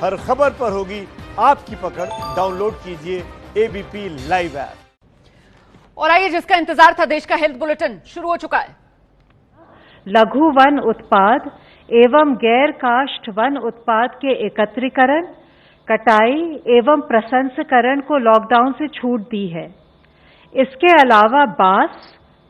हर खबर पर होगी आपकी पकड़। डाउनलोड कीजिए एबीपी लाइव ऐप। और आइए, जिसका इंतजार था, देश का हेल्थ बुलेटिन शुरू हो चुका है। लघु वन उत्पाद एवं गैर काष्ठ वन उत्पाद के एकत्रीकरण, कटाई एवं प्रसंस्करण को लॉकडाउन से छूट दी है। इसके अलावा बांस,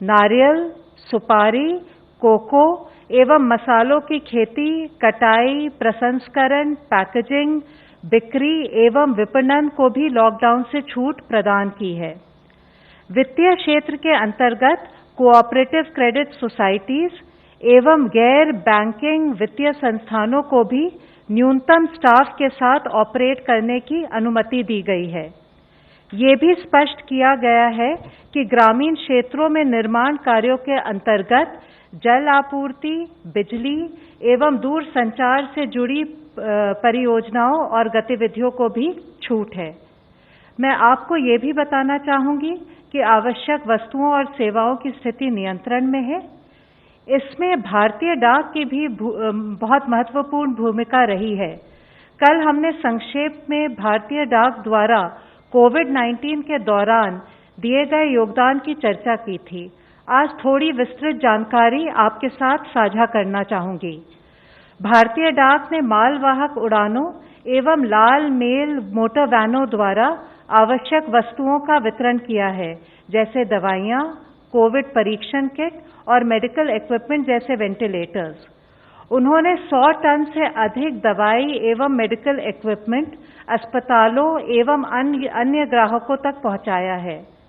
नारियल, सुपारी, कोको एवं मसालों की खेती, कटाई, प्रसंस्करण, पैकेजिंग, बिक्री एवं विपणन को भी लॉकडाउन से छूट प्रदान की है। वित्तीय क्षेत्र के अंतर्गत कोऑपरेटिव क्रेडिट सोसाइटीज एवं गैर बैंकिंग वित्तीय संस्थानों को भी न्यूनतम स्टाफ के साथ ऑपरेट करने की अनुमति दी गई है। ये भी स्पष्ट किया गया है कि ग्रामीण क्षेत्रों में निर्माण कार्यों के अंतर्गत जल आपूर्ति, बिजली एवं दूर संचार से जुड़ी परियोजनाओं और गतिविधियों को भी छूट है। मैं आपको ये भी बताना चाहूंगी कि आवश्यक वस्तुओं और सेवाओं की स्थिति नियंत्रण में है। इसमें भारतीय डाक की भी बहुत महत्वपूर्ण भूमिका रही है। कल हमने संक्षेप में भारतीय डाक द्वारा कोविड-19 के दौरान दिए गए योगदान की चर्चा की थी। आज थोड़ी विस्तृत जानकारी आपके साथ साझा करना चाहूंगी। भारतीय डाक ने मालवाहक उड़ानों एवं लाल मेल मोटर वैनों द्वारा आवश्यक वस्तुओं का वितरण किया है, जैसे दवाइयां, कोविड परीक्षण किट और मेडिकल इक्विपमेंट जैसे वेंटिलेटर्स। उन्होंने 100 टन से अधिक दवाई एवं मेडिकल इक्विपमेंट अस्पतालों एवं अन्य ग्राहकों तक पहुंचाया है।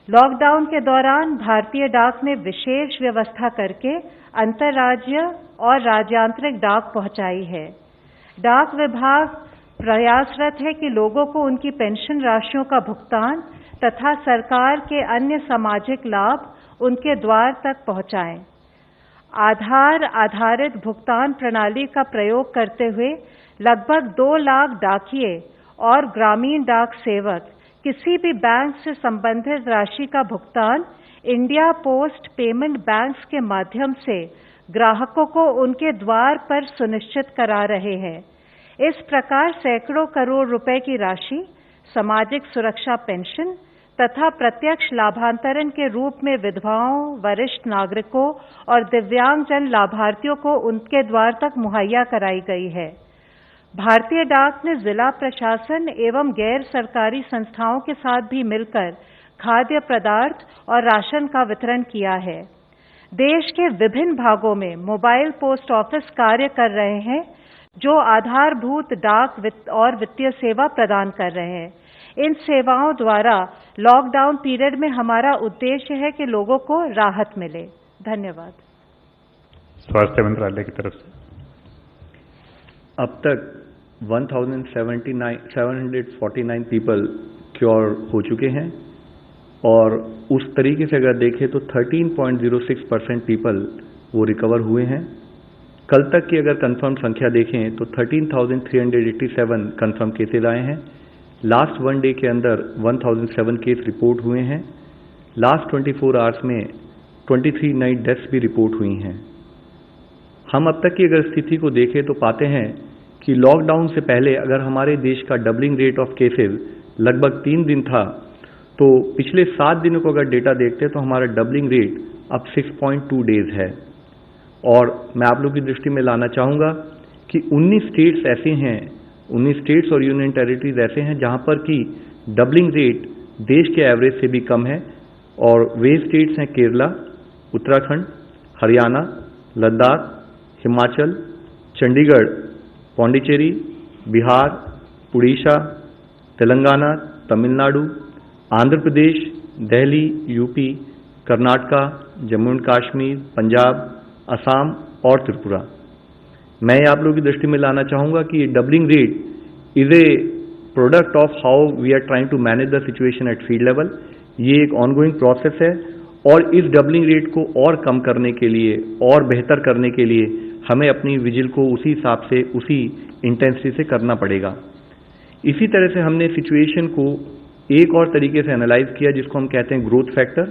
लॉकडाउन के दौरान भारतीय डाक ने विशेष व्यवस्था करके अंतर्राज्य और राज्यांतरिक डाक पहुंचाई है। डाक विभाग प्रयासरत है कि लोगों को उनकी पेंशन राशियों का भुगतान तथा सरकार के अन्य सामाजिक लाभ उनके द्वार तक पहुंचाएं। आधार आधारित भुगतान प्रणाली का प्रयोग करते हुए लगभग 2 लाख डाकिये और ग्रामीण डाक सेवक किसी भी बैंक से संबंधित राशि का भुगतान इंडिया पोस्ट पेमेंट बैंक्स के माध्यम से ग्राहकों को उनके द्वार पर सुनिश्चित करा रहे हैं। इस प्रकार सैकड़ों करोड़ रुपए की राशि सामाजिक सुरक्षा पेंशन तथा प्रत्यक्ष लाभांतरण के रूप में विधवाओं, वरिष्ठ नागरिकों और दिव्यांगजन लाभार्थियों को उनके द्वार तक मुहैया कराई गई है। भारतीय डाक ने जिला प्रशासन एवं गैर सरकारी संस्थाओं के साथ भी मिलकर खाद्य पदार्थ और राशन का वितरण किया है। देश के विभिन्न भागों में मोबाइल पोस्ट ऑफिस कार्य कर रहे हैं, जो आधारभूत डाक और वित्तीय सेवा प्रदान कर रहे हैं। इन सेवाओं द्वारा लॉकडाउन पीरियड में हमारा उद्देश्य है कि लोगों को राहत मिले। धन्यवाद। स्वास्थ्य मंत्रालय की तरफ से अब तक 1749 पीपल क्योर हो चुके हैं और उस तरीके से अगर देखें तो 13.06% पीपल वो रिकवर हुए हैं। कल तक की अगर कंफर्म संख्या देखें तो 13,387 कंफर्म केसेज आए हैं। लास्ट 1 डे के अंदर 1007 केस रिपोर्ट हुए हैं। लास्ट 24 आवर्स में 23 नई डेथ्स भी रिपोर्ट हुई हैं। हम अब तक की अगर स्थिति को देखें तो पाते हैं कि लॉकडाउन से पहले अगर हमारे देश का डबलिंग रेट ऑफ केसेस लगभग 3 दिन था, तो पिछले 7 दिनों को अगर डेटा देखते हैं तो हमारा डबलिंग रेट अब 6.2 डेज है। और मैं आप लोगों की दृष्टि में लाना चाहूँगा कि 19 स्टेट्स ऐसे हैं, 19 स्टेट्स और यूनियन टेरिटरीज ऐसे हैं जहाँ पर कि डबलिंग रेट देश के एवरेज से भी कम है। और वे स्टेट्स हैं केरला, उत्तराखंड, हरियाणा, लद्दाख, हिमाचल, चंडीगढ़, पौंडीचेरी, बिहार, उड़ीसा, तेलंगाना, तमिलनाडु, आंध्र प्रदेश, दिल्ली, यूपी, कर्नाटका, जम्मू एंड कश्मीर, पंजाब, असम और त्रिपुरा। मैं आप लोगों की दृष्टि में लाना चाहूँगा कि ये doubling rate is a product of how we are trying to manage the situation at field level. ये एक ऑनगोइंग प्रोसेस है और इस डबलिंग रेट को और कम करने के लिए और बेहतर करने के लिए हमें अपनी विजिल को उसी हिसाब से, उसी इंटेंसिटी से करना पड़ेगा। इसी तरह से हमने सिचुएशन को एक और तरीके से एनालाइज किया जिसको हम कहते हैं growth factor.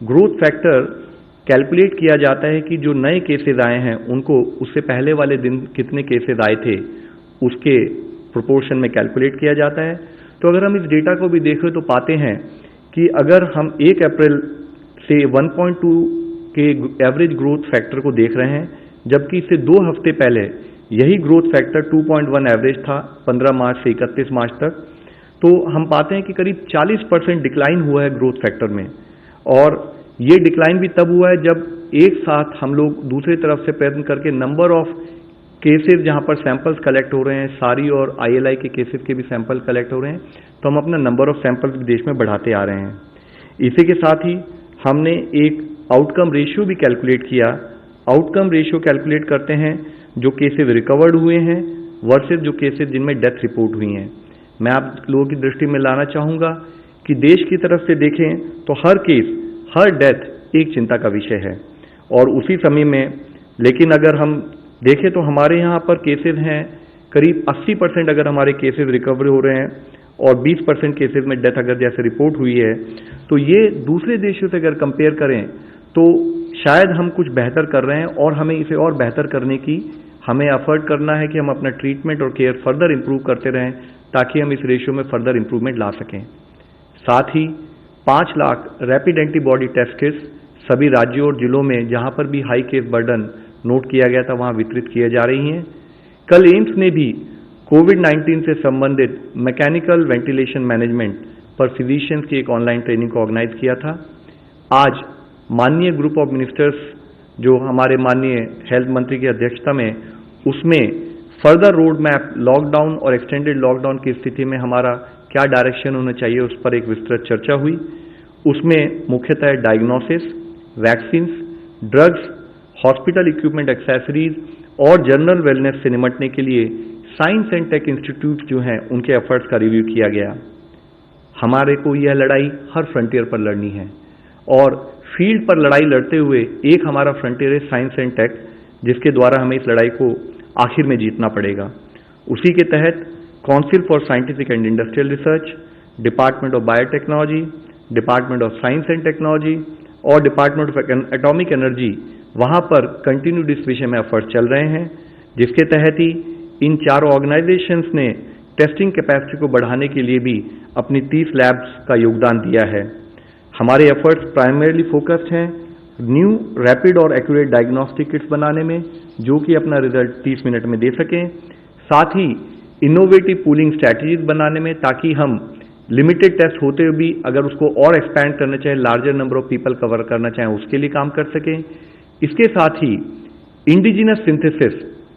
Growth factor calculate किया जाता है कि जो नए केसेस आए हैं उनको उससे पहले वाले दिन कितने केसेस आए थे उसके प्रोपोर्शन में कैलकुलेट किया जाता है। तो अगर हम इस डेटा को भी देखें तो पाते हैं कि अगर हम 1 अप्रैल से 1.2 के एवरेज ग्रोथ फैक्टर को देख रहे हैं, जबकि इससे 2 हफ्ते पहले यही ग्रोथ फैक्टर 2.1 एवरेज था 15 मार्च से 31 मार्च तक, तो हम पाते हैं कि करीब 40% डिक्लाइन हुआ है ग्रोथ फैक्टर में। और ये डिक्लाइन भी तब हुआ है जब एक साथ हम लोग दूसरी तरफ से प्रयत्न करके नंबर ऑफ केसेस जहां पर सैंपल्स कलेक्ट हो रहे हैं, सारी और ILI के केसेस के भी सैंपल कलेक्ट हो रहे हैं, तो हम अपना नंबर ऑफ सैंपल्स देश में बढ़ाते आ रहे हैं। इसी के साथ ही हमने एक आउटकम रेशियो भी कैलकुलेट किया। आउटकम रेशियो कैलकुलेट करते हैं जो केसेस रिकवर्ड हुए हैं वर्सेस जो केसेस जिनमें डेथ रिपोर्ट हुई हैं। मैं आप लोगों की दृष्टि में लाना चाहूंगा कि देश की तरफ से देखें तो हर केस, हर डेथ एक चिंता का विषय है। और उसी समय में लेकिन अगर हम देखें तो हमारे यहाँ पर केसेस हैं करीब 80% अगर हमारे केसेस रिकवर हो रहे हैं और 20% केसेस में डेथ अगर जैसे रिपोर्ट हुई है, तो ये दूसरे देशों से अगर कंपेयर करें तो शायद हम कुछ बेहतर कर रहे हैं और हमें इसे और बेहतर करने की हमें एफर्ट करना है कि हम अपना ट्रीटमेंट और केयर फर्दर इंप्रूव करते रहें ताकि हम इस रेशियो में फर्दर इंप्रूवमेंट ला सकें। साथ ही 5 lakh rapid antibody test kits सभी राज्यों और जिलों में जहां पर भी हाई केस बर्डन नोट किया गया था वहां वितरित किए जा रही हैं। कल एम्स ने भी कोविड-19 से संबंधित मैकेनिकल वेंटिलेशन मैनेजमेंट पर फिजिशियंस की एक ऑनलाइन ट्रेनिंग को ऑर्गेनाइज किया था। आज माननीय ग्रुप ऑफ मिनिस्टर्स जो हमारे माननीय हेल्थ मंत्री की अध्यक्षता में, उसमें फर्दर रोड मैप लॉकडाउन और एक्सटेंडेड लॉकडाउन की स्थिति में हमारा क्या डायरेक्शन होना चाहिए उस पर एक विस्तृत चर्चा हुई। उसमें मुख्यतः diagnosis, vaccines, drugs, hospital equipment accessories और जनरल वेलनेस से निपटने के लिए साइंस एंड टेक इंस्टीट्यूट जो हैं उनके एफर्ट्स का रिव्यू किया गया। हमारे को यह लड़ाई हर फ्रंटियर पर लड़नी है और फील्ड पर लड़ाई लड़ते हुए एक हमारा फ्रंटियर है साइंस एंड टेक, जिसके द्वारा हमें इस लड़ाई को आखिर में जीतना पड़ेगा। उसी के तहत council for scientific and industrial research, department of biotechnology, department of science and technology और डिपार्टमेंट ऑफ एटॉमिक एनर्जी, वहां पर कंटिन्यूड इस विषय में एफर्ट चल रहे हैं, जिसके तहत ही इन चारों ऑर्गेनाइजेशंस ने टेस्टिंग कैपेसिटी को बढ़ाने के लिए भी अपनी 30 लैब्स का योगदान दिया है। हमारे एफर्ट्स प्राइमरीली फोकस्ड हैं न्यू रैपिड और एक्यूरेट डायग्नोस्टिक किट्स बनाने में, जो कि अपना रिजल्ट 30 मिनट में दे सकें। साथ ही इनोवेटिव पूलिंग स्ट्रैटेजीज बनाने में, ताकि हम लिमिटेड टेस्ट होते हुए भी अगर उसको और एक्सपैंड करना चाहें, larger number of people cover करना चाहें, उसके लिए काम कर सकें। इसके साथ ही इंडिजिनस सिंथेसिस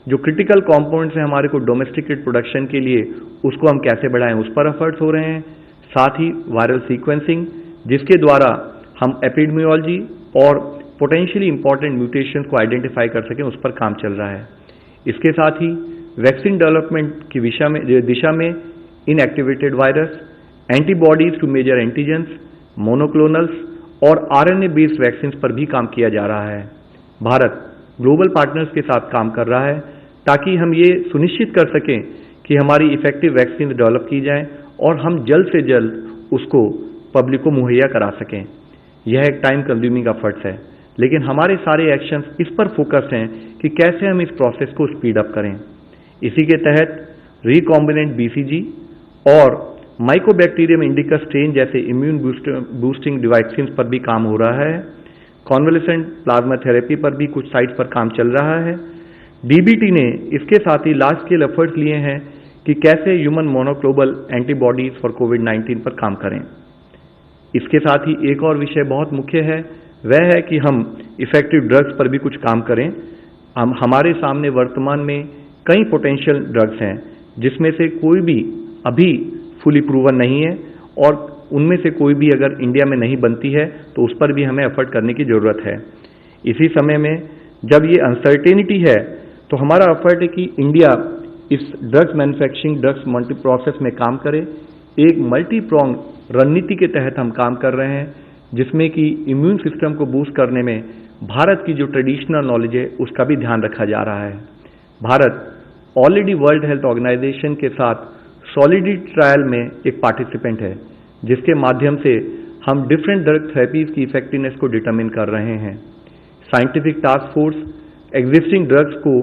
जो क्रिटिकल कंपोनेंट्स हैं हमारे को डोमेस्टिकेट प्रोडक्शन के लिए, उसको हम कैसे बढ़ाएं, उस पर एफर्ट्स हो रहे हैं। साथ ही वायरल सीक्वेंसिंग, जिसके द्वारा हम एपिडेमियोलॉजी और पोटेंशियली इंपॉर्टेंट म्यूटेशंस को आइडेंटिफाई कर सकें, उस पर काम चल रहा है। इसके साथ ही वैक्सीन डेवलपमेंट की दिशा में inactivated virus, antibodies to major antigens, monoclonals और RNA बेस्ड वैक्सीन पर भी काम किया जा रहा है। भारत ग्लोबल पार्टनर्स के साथ काम कर रहा है ताकि हम ये सुनिश्चित कर सकें कि हमारी इफेक्टिव वैक्सीन डेवलप की जाए और हम जल्द से जल्द उसको पब्लिक को मुहैया करा सकें। यह एक टाइम कंज्यूमिंग एफर्ट्स है, लेकिन हमारे सारे एक्शंस इस पर फोकस्ड हैं कि कैसे हम इस प्रोसेस को स्पीड अप करें। इसी के तहत रिकॉम्बिनेंट BCG और माइकोबैक्टीरियम इंडिका स्ट्रेन जैसे इम्यून बूस्टिंग वैक्सीन पर भी काम हो रहा है। कॉन्वलेसेंट प्लाज्मा थेरेपी पर भी कुछ साइट्स पर काम चल रहा है। DBT ने इसके साथ ही लार्ज स्केल एफर्ट्स लिए हैं कि कैसे ह्यूमन मोनोक्लोनल एंटीबॉडीज फॉर कोविड-19 पर काम करें। इसके साथ ही एक और विषय बहुत मुख्य है, वह है कि हम इफेक्टिव ड्रग्स पर भी कुछ काम करें। हमारे सामने वर्तमान में कई पोटेंशियल ड्रग्स हैं, जिसमें से कोई भी अभी फुली प्रूवन नहीं है और उनमें से कोई भी अगर इंडिया में नहीं बनती है तो उस पर भी हमें एफर्ट करने की जरूरत है। इसी समय में जब ये अनसर्टेनिटी है तो हमारा एफर्ट है कि इंडिया इस drugs manufacturing, drugs multi process में काम करे। एक मल्टी प्रोंग रणनीति के तहत हम काम कर रहे हैं, जिसमें कि इम्यून सिस्टम को बूस्ट करने में भारत की जो ट्रेडिशनल नॉलेज है उसका भी ध्यान रखा जा रहा है। Bharat already World Health Organization के साथ सॉलिडिटी ट्रायल में एक पार्टिसिपेंट है, जिसके माध्यम से हम डिफरेंट ड्रग थेरेपीज की इफेक्टिवनेस को डिटरमिन कर रहे हैं। Scientific task force existing drugs को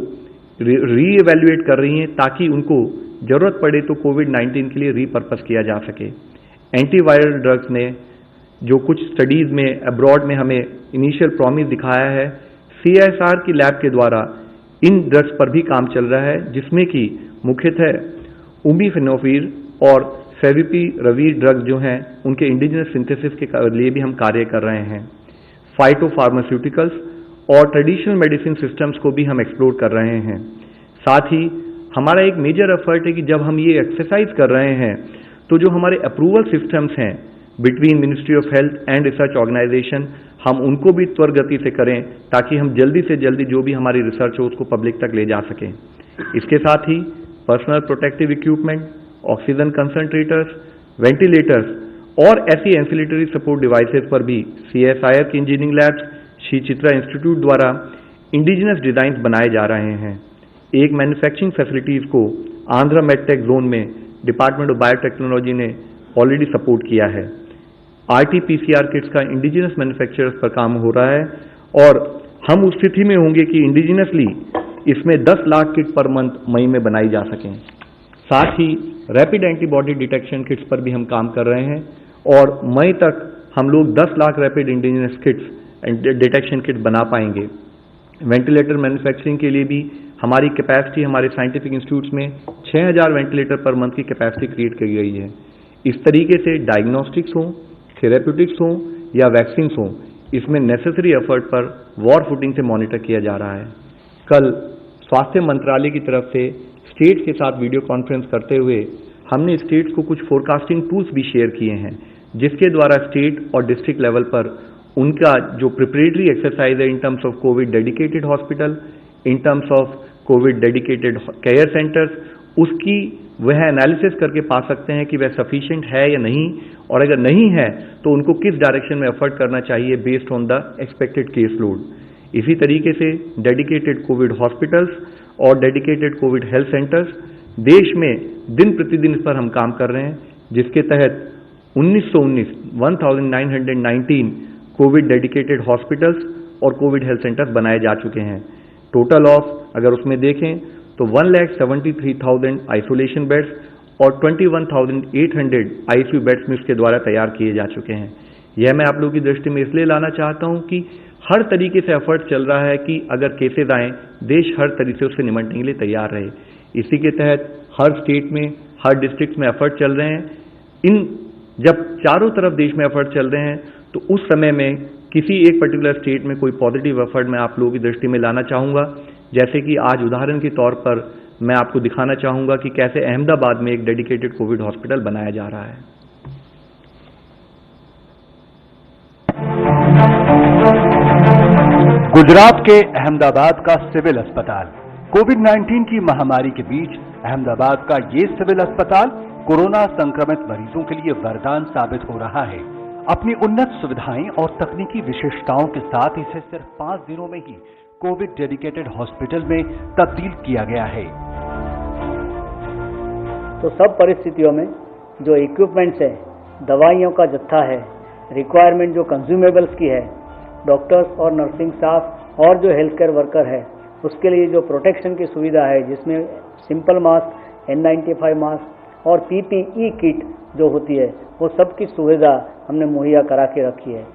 रीइवैल्यूएट कर रही हैं ताकि उनको जरूरत पड़े तो कोविड-19 के लिए रीपर्पस किया जा सके। एंटीवायरल ड्रग्स ने जो कुछ स्टडीज में अब्रॉड में हमें इनिशियल प्रॉमिस दिखाया है, CSIR की लैब के द्वारा इन ड्रग्स पर भी काम चल रहा है, जिसमें कि मुख्यतः उमिफेनोफिर और फेविपिराविर ड्रग जो हैं उनके इंडिजिनस सिंथेसिस के लिए भी हम कार्य कर रहे हैं। फाइटोफार्मास्यूटिकल्स और ट्रेडिशनल मेडिसिन सिस्टम्स को भी हम एक्सप्लोर कर रहे हैं। साथ ही हमारा एक मेजर एफर्ट है कि जब हम ये एक्सरसाइज कर रहे हैं तो जो हमारे अप्रूवल सिस्टम्स हैं between ministry of health and research organization, हम उनको भी त्वरित गति से करें ताकि हम जल्दी से जल्दी जो भी हमारी रिसर्च हो उसको पब्लिक तक ले जा सकें। इसके साथ ही personal protective equipment, oxygen concentrators, ventilators और ऐसी एंसिलेटरी सपोर्ट डिवाइसेस पर भी CSIR की engineering labs, Shri Chitra institute द्वारा इंडिजिनस डिजाइन बनाए जा रहे हैं। एक मैन्युफैक्चरिंग फैसिलिटीज को आंध्रा मेडटेक जोन में डिपार्टमेंट ऑफ बायोटेक्नोलॉजी ने ऑलरेडी सपोर्ट किया है। RT-PCR किट्स का इंडिजिनस मैन्युफैक्चरर्स पर काम हो रहा है और हम उस स्थिति में होंगे कि इंडिजिनसली इसमें 10 लाख किट पर मंथ मई में बनाई जा सकें। साथ ही रैपिड एंटीबॉडी डिटेक्शन किट्स पर भी हम काम कर रहे हैं और मई तक हम लोग 10 lakh rapid indigenous kits detection kit बना पाएंगे। वेंटिलेटर मैन्युफैक्चरिंग के लिए भी हमारी कैपेसिटी हमारे साइंटिफिक इंस्टीट्यूट्स में 6000 वेंटिलेटर पर मंथ की कैपेसिटी क्रिएट की गई है। इस तरीके से डायग्नोस्टिक्स हो, थेरेप्यूटिक्स हो या वैक्सीन हो, इसमें नेसेसरी एफर्ट पर वॉर फुटिंग से मॉनिटर किया जा रहा है। कल स्वास्थ्य मंत्रालय की तरफ से स्टेट्स के साथ वीडियो कॉन्फ्रेंस करते हुए हमने स्टेट्स को कुछ फोरकास्टिंग टूल्स भी शेयर किए हैं, जिसके द्वारा स्टेट और डिस्ट्रिक्ट लेवल पर उनका जो प्रिपरेटरी एक्सरसाइज है in terms of Covid dedicated hospital, in terms of Covid dedicated care centres, उसकी वह एनालिसिस करके पा सकते हैं कि वह सफिशिएंट है या नहीं, और अगर नहीं है तो उनको किस डायरेक्शन में एफर्ट करना चाहिए based on the expected case load. इसी तरीके से डेडिकेटेड कोविड हॉस्पिटल्स और डेडिकेटेड कोविड हेल्थ सेंटर्स देश में दिन प्रतिदिन इस पर हम काम कर रहे हैं, जिसके तहत 1919 कोविड डेडिकेटेड हॉस्पिटल्स और कोविड हेल्थ सेंटर्स बनाए जा चुके हैं। टोटल ऑफ अगर उसमें देखें तो 1,73,000 आइसोलेशन बेड्स और 21,800 ICU बेड्स में उसके द्वारा तैयार किए जा चुके हैं। यह मैं आप लोगों की दृष्टि में इसलिए लाना चाहता हूं कि हर तरीके से एफर्ट चल रहा है कि अगर केसेस आए देश हर तरीके से उससे निपटने के लिए तैयार रहे। इसी के तहत हर स्टेट में, हर डिस्ट्रिक्ट में एफर्ट चल रहे हैं। जब चारों तरफ देश में एफर्ट चल रहे हैं तो उस समय में किसी एक पर्टिकुलर स्टेट में कोई पॉजिटिव एफर्ट मैं आप लोगों की दृष्टि में लाना चाहूंगा। जैसे कि आज उदाहरण के तौर पर मैं आपको दिखाना चाहूंगा कि कैसे अहमदाबाद में एक डेडिकेटेड कोविड हॉस्पिटल बनाया जा रहा है। गुजरात के अहमदाबाद का सिविल अस्पताल कोविड-19 की महामारी के बीच अहमदाबाद का ये सिविल अस्पताल कोरोना संक्रमित मरीजों के लिए वरदान साबित हो रहा है। अपनी उन्नत सुविधाएं और तकनीकी विशेषताओं के साथ इसे सिर्फ 5 दिनों में ही कोविड डेडिकेटेड हॉस्पिटल में तब्दील किया गया है। तो सब परिस्थितियों में जो इक्विपमेंट्स है, दवाइयों का जत्था है, रिक्वायरमेंट जो कंज्यूमेबल्स की है, डॉक्टर्स और नर्सिंग स्टाफ और जो हेल्थ केयर वर्कर है उसके लिए जो प्रोटेक्शन की सुविधा है, जिसमें सिंपल मास्क, N95 मास्क और PPE किट जो होती है वो सब की सुविधा हमने मुहैया करा के रखी है।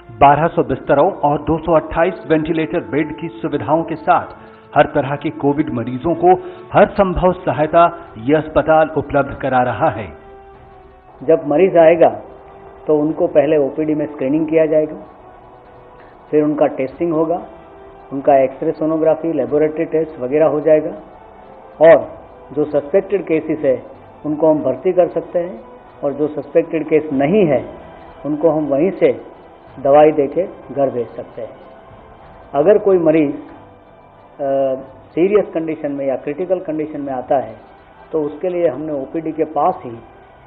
1200 बिस्तरों और 228 वेंटिलेटर बेड की सुविधाओं के साथ हर तरह के कोविड मरीजों को हर संभव सहायता यह अस्पताल उपलब्ध करा रहा है। जब मरीज आएगा तो उनको पहले OPD में स्क्रीनिंग किया जाएगा, फिर उनका टेस्टिंग होगा, उनका एक्सरे सोनोग्राफी, लेबोरेटरी टेस्ट वगैरह हो जाएगा, और जो सस्पेक्टेड केसेस है उनको हम भर्ती कर सकते हैं, और जो सस्पेक्टेड केस नहीं है उनको हम वहीं से दवाई देके घर भेज सकते हैं। अगर कोई मरीज सीरियस कंडीशन में या क्रिटिकल कंडीशन में आता है तो उसके लिए हमने OPD के पास ही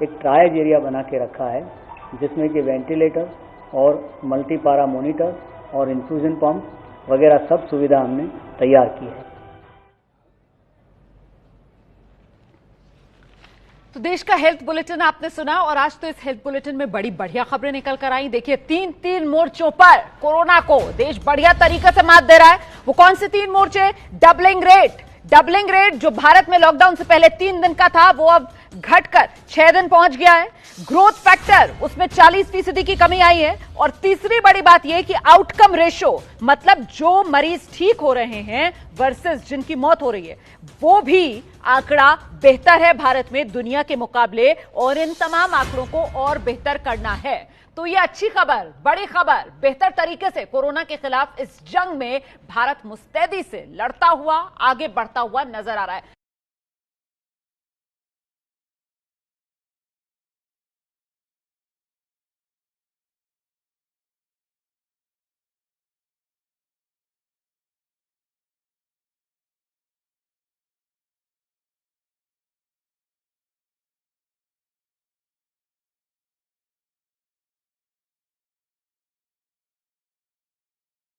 एक ट्रायज एरिया बना के रखा है, जिसमें कि वेंटिलेटर और मल्टीपारा मॉनिटर और इन्फ्यूजन पंप वगैरह सब सुविधा हमने तैयार की है। तो देश का हेल्थ बुलेटिन आपने सुना, और आज तो इस हेल्थ बुलेटिन में बड़ी बढ़िया खबरें निकल कर आई। देखिए 3 मोर्चों पर कोरोना को देश बढ़िया तरीके से मात दे रहा है। वो कौन से 3 मोर्चे? डबलिंग रेट, डबलिंग रेट जो भारत में लॉकडाउन से पहले 3 दिन का था वो अब घटकर 6 दिन पहुंच गया है। ग्रोथ फैक्टर उसमें 40% की कमी आई है। और तीसरी बड़ी बात यह कि आउटकम रेशो मतलब जो मरीज ठीक हो रहे हैं वर्सेस जिनकी मौत हो रही है वो भी आंकड़ा बेहतर है भारत में दुनिया के मुकाबले, और इन तमाम आंकड़ों को और बेहतर करना है। तो ये अच्छी खबर, बड़ी खबर, बेहतर तरीके से कोरोना के खिलाफ इस जंग में भारत मुस्तैदी से लड़ता हुआ आगे बढ़ता हुआ नजर आ रहा है।